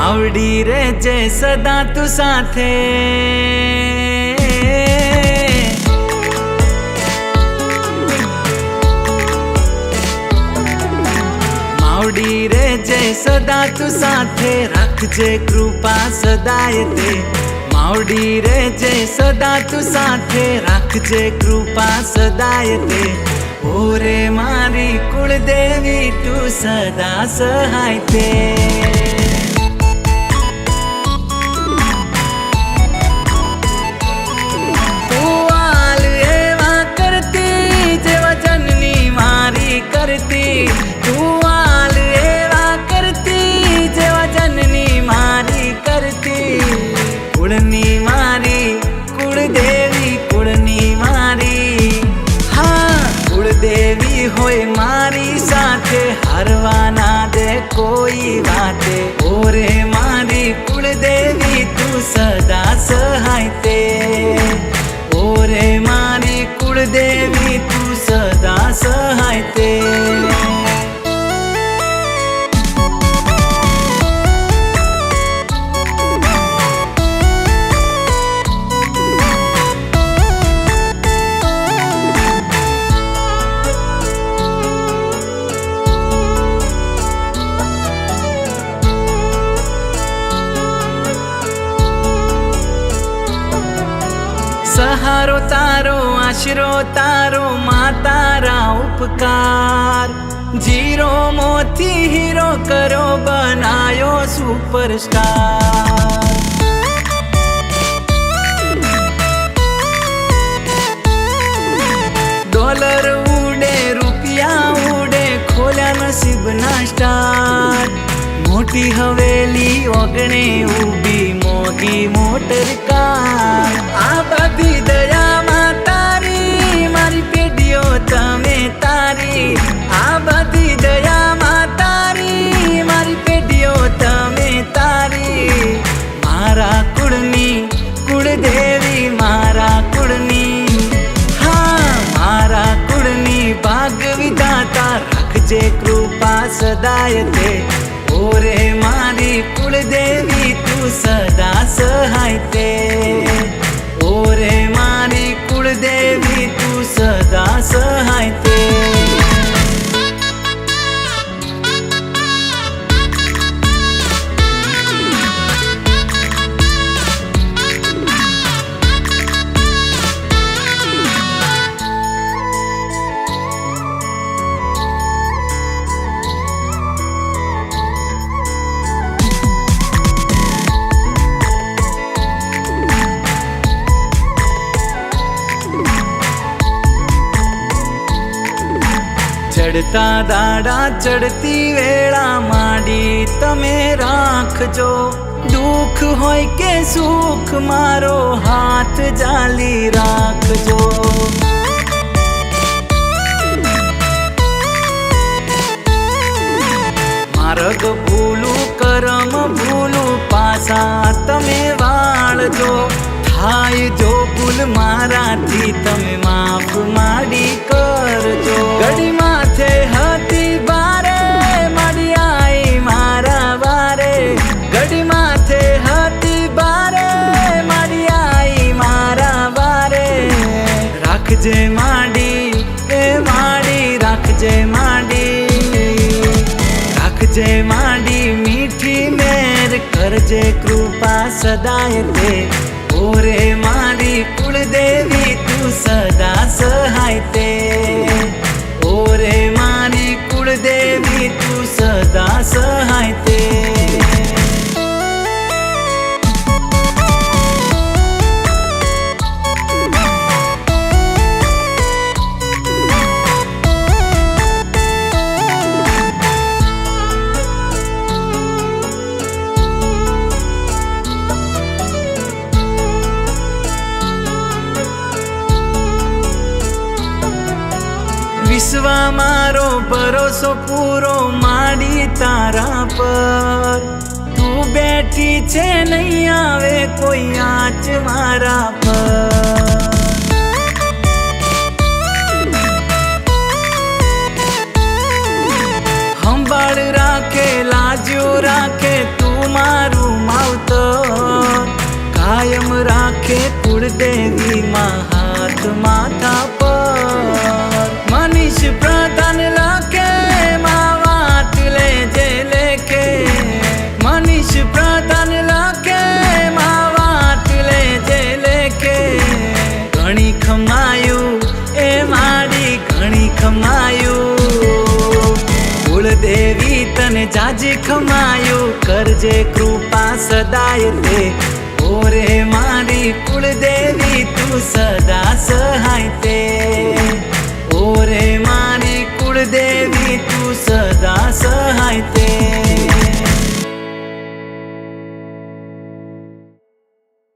मावड़ी रे जे सदा तू साथे मावड़ी रे जे सदा तू साथे रखजे कृपा सदाय ते मावड़ी रे जे सदा तू साथे रखजे कृपा सदाय ते ओरे मारी कुलदेवी तू सदा सहाय ते कुळनी मारी कुळदेवी कुळनी मारी हाँ कुळदेवी होय मारी साथे हरवा ना दे कोई बाते ओरे मारी कुळदेवी तू सदा सहाय ते ओरे मारी कुळदेवी तू सदा सहाय ते सहारो तारो आशरो तारो मातारा उपकार जीरो मोती हीरो करो बनायो सुपरस्टार डॉलर उड़े रुपया उड़े खोल्या नसीब ना स्टार मोटी हवेली ओगणे उभी मोगी मोटर कार आ बधी दया मातारी मारी पेढ़ियो तमे तारी आ बधी दया मातारी मारी पेढ़ियो तमे तारी मारा कुळनी कुळदेवी मारा कुळनी हाँ मारा कुळनी भाग विधाता रखजे कृपा सदाय ते ओरे मारी कुळदेवी तू सदा सहाय ते ओरे मारी कुळदेवी तू सदा सहाय ते चढ़ता दाड़ा चढ़ती वेला माडी तमे राखजो दुख होय के सुख मारो हाथ जाली राखजो मार्ग भूलू करम भूलू पासा तमे वाळजो थाय जो भूल माराथी तमे माफ माडी करजो घड़ी माथे हती बारे माडी आई मारा बारे घड़ी माथे हती बारे माडी आई मारा बारे राखजे माडी ए माडी राखजे माडी राखजे माडी मीठी मेर करजे कृपा सदाय ते ओरे मारी कुळदेवी तू सदा सहाय ते ओरे मारी कुळदेवी तू सदा सहाय ते विश्व मारो भरोसो पूरो माडी तारा पर तू बैठी छे नहीं आवे कोई आँच मारा पर हम बाड़ राखे लाजो राखे तू મારું માવતર કાયમ રાખે કુળદેવી માં હાથ માથા પર મનીષ પ્રધાન લખે માં વાત લેજે લેખે મનીષ પ્રધાન લખે માં વાત લેજે લેખે ઘણી ખમાયું એ મારી ઘણી ખમાયું કુળદેવી તને જાજી ખમાયું કરજે કૃપા સદાય તે ઓરે મારી કુળદેવી તું સદા સહાય